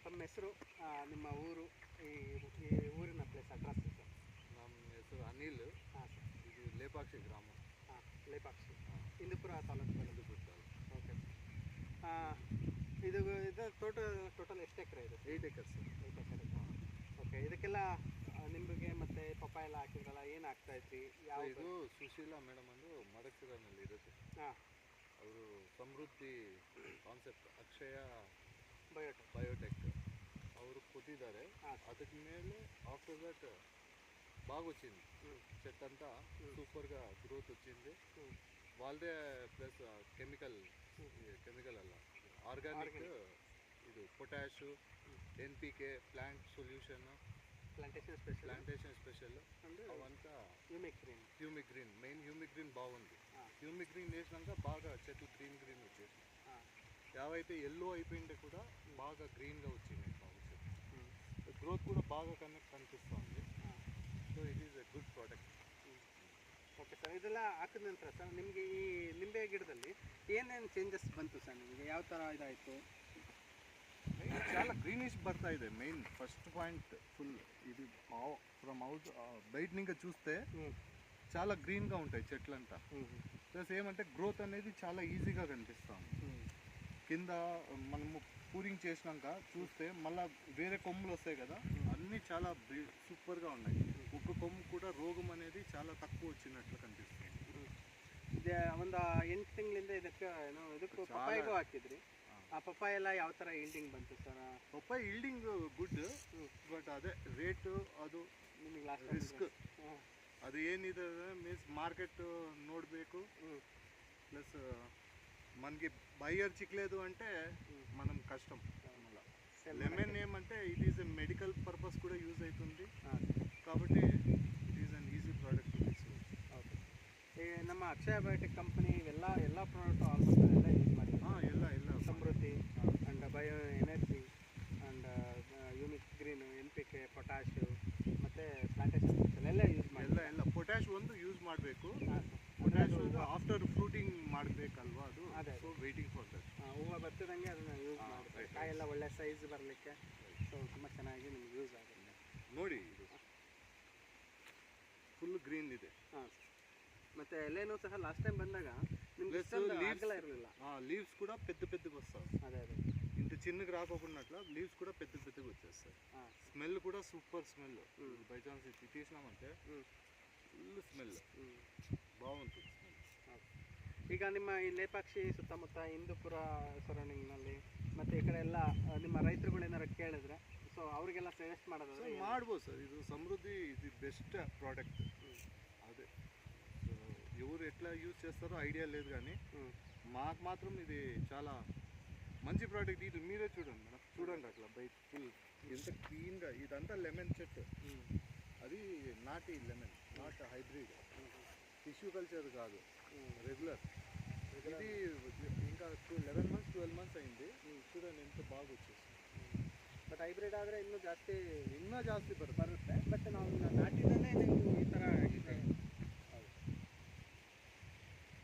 ತಮ್ಮ ಹೆಸರು, ನಿಮ್ಮ ಊರು, ಈ ಈ ಊರಿನ ಪ್ಲೇಸ್ ಅಡ್ರೆಸ್ ಸರ್? ನಮ್ಮ ಹೆಸರು ಅನಿಲ್. ಹಾಂ ಸರ್. ಇದು ಲೇಪಾಕ್ಷಿ ಗ್ರಾಮ. ಹಾಂ, ಲೇಪಾಕ್ಷಿ, ಇಂದುಪುರ ತಾಲೂಕು. ಇಂದುಪುರ ತಾಲೂಕು. ಓಕೆ. ಇದು ಟೋಟಲ್ ಎಷ್ಟು ಎಕರೆ ಇದೆ? 8 acres. 8 ಎಕರೆ. ಓಕೆ. ಇದಕ್ಕೆಲ್ಲ ನಿಂಬೆಗೆ ಮತ್ತು ಪಪ್ಪಾಯ ಎಲ್ಲ ಹಾಕಿದ್ರಲ್ಲ, ಏನು ಹಾಕ್ತಾಯಿದ್ರಿ? ಯಾವ ಇದು ಸುಶೀಲಾ ಮೇಡಮ್ ಅಂದು ಮಡಕ್ಸಿರಲ್ಲಿ ಇರುತ್ತೆ. ಹಾಂ. ಅವರು ಸಮೃದ್ಧಿ ಕಾನ್ಸೆಪ್ಟ್ ಅಕ್ಷಯ ಬಯೋಟೆಕ್ ಅವರು ಕೊಟ್ಟಿದ್ದಾರೆ. ಹಾಂ. ಅದಕ್ಕೆ ಮೇಲೆ ఆఫ్టర్ దట్ బాగా వచ్చింది చెట్టు అంతా సూపర్గా గ్రోత్ వచ్చింది. వాళ్ళదే ప్లస్ కెమికల్ అಲ್ಲ ఆర్గానిక్ ಇದು potash, NPK, plant solution, plantation special అవంతా humic green main humic green బాగుంది. హ్యూమిక్ గ్రీన్ వేసినాక బాగా చెట్లు గ్రీన్ వచ్చేసి యావైతే ఎల్లో అయిపోయింటే కూడా బాగా గ్రీన్గా వచ్చింది. బాగా చెట్లు గ్రోత్ కూడా బాగా కనిపిస్తుంది. So it is a good product. Okay sir. ಇದೆಲ್ಲ ಹಾಕಿದ ನಂತರ ಸರ್ ನಿಮಗೆ ಈ ನಿಂಬೆ ಗಿಡದಲ್ಲಿ ಏನೇನು ಚೇಂಜಸ್ ಬಂತು ಸರ್? ನಿಮಗೆ ಯಾವ ಥರ ಇದಾಯಿತು? చాలా గ్రీనిష్ ಬರ್ತಾ ಇದೆ. మెయిన్ ఫస్ట్ పాయింట్ ఫుల్ ఇది ఫ్రమ్ అవుట్ బయట నుంచి చూస్తే చాలా గ్రీన్గా ఉంటాయి చెట్లంతా. ప్లస్ ఏమంటే గ్రోత్ అనేది చాలా ఈజీగా కనిపిస్తుంది. కింద మనము పూరింగ్ చేసినాక చూస్తే మళ్ళీ వేరే కొమ్ములు వస్తాయి కదా, అన్నీ చాలా సూపర్గా ఉన్నాయి. ఒక్క కొమ్ము కూడా రోగం అనేది చాలా తక్కువ వచ్చినట్లు కనిపిస్తుంది. ಒಂದು 8 ತಿಂಗಳಿಂದ ಇದಕ್ಕೆ ಪಪ್ಪಾಯಿಗೂ ಹಾಕಿದ್ರಿ. ಆ ಪಪ್ಪಾಯ ಎಲ್ಲ ಯಾವ ಥರ ಈಲ್ಡಿಂಗ್ ಬಂತು sir? Papaya yielding good, but ಅದೇ ರೇಟು ಅದು ನಿಮಗೆ ಲಾಸ್ಟ್ ರಿಸ್ಕ್. ಅದು ಏನಿದೆ ಮೀನ್ಸ್ ಮಾರ್ಕೆಟ್ ನೋಡಬೇಕು. ప్లస్ మనకి బయ్యర్ చిక్కలేదు అంటే మనం కష్టం. లెమన్ ఏమంటే it is a medical purpose కూడా యూజ్ అవుతుంది కాబట్టి it is an easy product to use. Okay. ನಮ್ಮ ಅಕ್ಷಯ ಬಯೋಟೆಕ್ ಕಂಪನಿ ಎಲ್ಲ ಪ್ರಾಡಕ್ಟ್ ಆಲ್ಮೋಸ್ಟ್ ಎಲ್ಲ ಯೂಸ್ ಮಾಡಿ. ಎಲ್ಲ Samruddhi and bio energy and humic green, NPK, potash ಮತ್ತು ಪ್ಲಾಂಟೇಶನ್ ಎಲ್ಲ ಯೂಸ್ ಮಾಡಿ. ಎಲ್ಲ ಪೊಟ್ಯಾಶ್ ಒಂದು ಯೂಸ್ ಮಾಡಬೇಕು. ಪೊಟ್ಯಾಶ್ ಆಫ್ಟರ್ ಫ್ರೂಟಿಂಗ್ ಮಾಡಬೇಕಲ್ವಾ, ಅದು ಅದೇ ಸೊ ವೇಟಿಂಗ್ ಫಾರ್ ದಟ್. ಹೂವು ಬರ್ತಿದಂಗೆ ಅದನ್ನು ಯೂಸ್ ಮಾಡಬೇಕು. ಕಾಯೆಲ್ಲ ಒಳ್ಳೆ ಸೈಜ್ ಬರಲಿಕ್ಕೆ ಸೊ ತುಂಬ ಚೆನ್ನಾಗಿ ನಿಮ್ಗೆ ಯೂಸ್ ಆಗುತ್ತೆ. ನೋಡಿ ಇದು ಫುಲ್ ಗ್ರೀನ್ ಇದೆ. ಹಾಂ. ಮತ್ತು ಎಲೆನೂ ಸಹ ಲಾಸ್ಟ್ ಟೈಮ್ ಬಂದಾಗ ನಿಮ್ಗೆ ಆಗಲ್ಲ ಇರಲಿಲ್ಲ. లీవ్స్ కూడా పెద్దగా వస్తాయి. అదే ఇంత చిన్నగా రాకోకున్నట్ల లీవ్స్ కూడా పెద్దగా వచ్చేస్తాయి. స్మెల్ కూడా సూపర్ స్మెల్. బై ఛాన్స్ ఇది తీసినామంటే ఫుల్ స్మెల్ బాగుంటుంది స్మెల్. ಈಗ ನಿಮ್ಮ ಈ ಲೇಪಾಕ್ಷಿ ಸುತ್ತಮುತ್ತ ಇಂದುಪುರ ಸರೌಂಡಿಂಗ್ನಲ್ಲಿ ಮತ್ತು ಈ ಕಡೆ ಎಲ್ಲ ನಿಮ್ಮ ರೈತರುಗಳು ಏನಾರು ಕೇಳಿದ್ರೆ ಸೊ ಅವರಿಗೆಲ್ಲ ಸಜೆಸ್ಟ್ ಮಾಡೋದು ಮಾಡ್ಬೋದು ಸರ್. ಇದು సమృద్ధి ఇది బెస్ట్ ప్రోడక్ట్. అదే సో ఎవరు ఎట్లా యూజ్ చేస్తారో ఐడియా లేదు, కానీ మాకు మాత్రం ఇది చాలా మంచి ప్రోడక్ట్. ఇది మీరే చూడండి మేడం, చూడండి అట్లా బయట ఫుల్ ఎంత క్లీన్గా. ఇదంతా లెమన్ చెట్టు, అది నాటి lemon, not hybrid. Tissue culture కాదు, రెగ్యులర్. ఇది ఇంకా 11 months 12 months అయింది. చూడండి ఎంత బాగా వచ్చేసి. ಬಟ್ ಹೈಬ್ರಿಡ್ ಆದರೆ ಇನ್ನೂ ಜಾಸ್ತಿ ಬರುತ್ತೆ. ಬಟ್ ನಾವು ನಾಟಿನಲ್ಲೇ ನೀವು ಈ ಥರ ಆಗಿದೆ.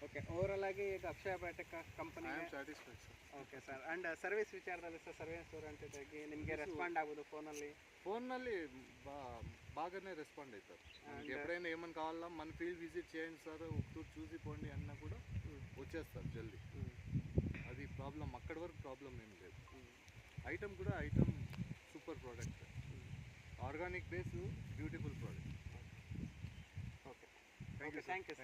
ಓಕೆ. ಓವರಾಲ್ ಆಗಿ ಈಗ Akshaya biotech company satisfied sir. Okay sir. And service ವಿಚಾರದಲ್ಲಿ ಸರ್, ಸರ್ವಿಸ್ ಓರಿಯೆಂಟೆಡ್ ನಿಮಗೆ రెస్పాండ్ ಆಗ್ಬೋದು ఫోన్ನಲ್ಲಿ బాగానే రెస్పాండ్ అవుతారు. ఎప్పుడైనా ఏమైనా కావాలా మన ఫీల్డ్ విజిట్ చేయండి సార్, ఒకటూరు చూసి పోండి అన్నా కూడా వచ్చేస్తారు జల్దీ. అది ప్రాబ్లం, అక్కడి వరకు ప్రాబ్లం ఏం లేదు. ఐటమ్ కూడా super product, organic base, beautiful product. Okay. Thank you.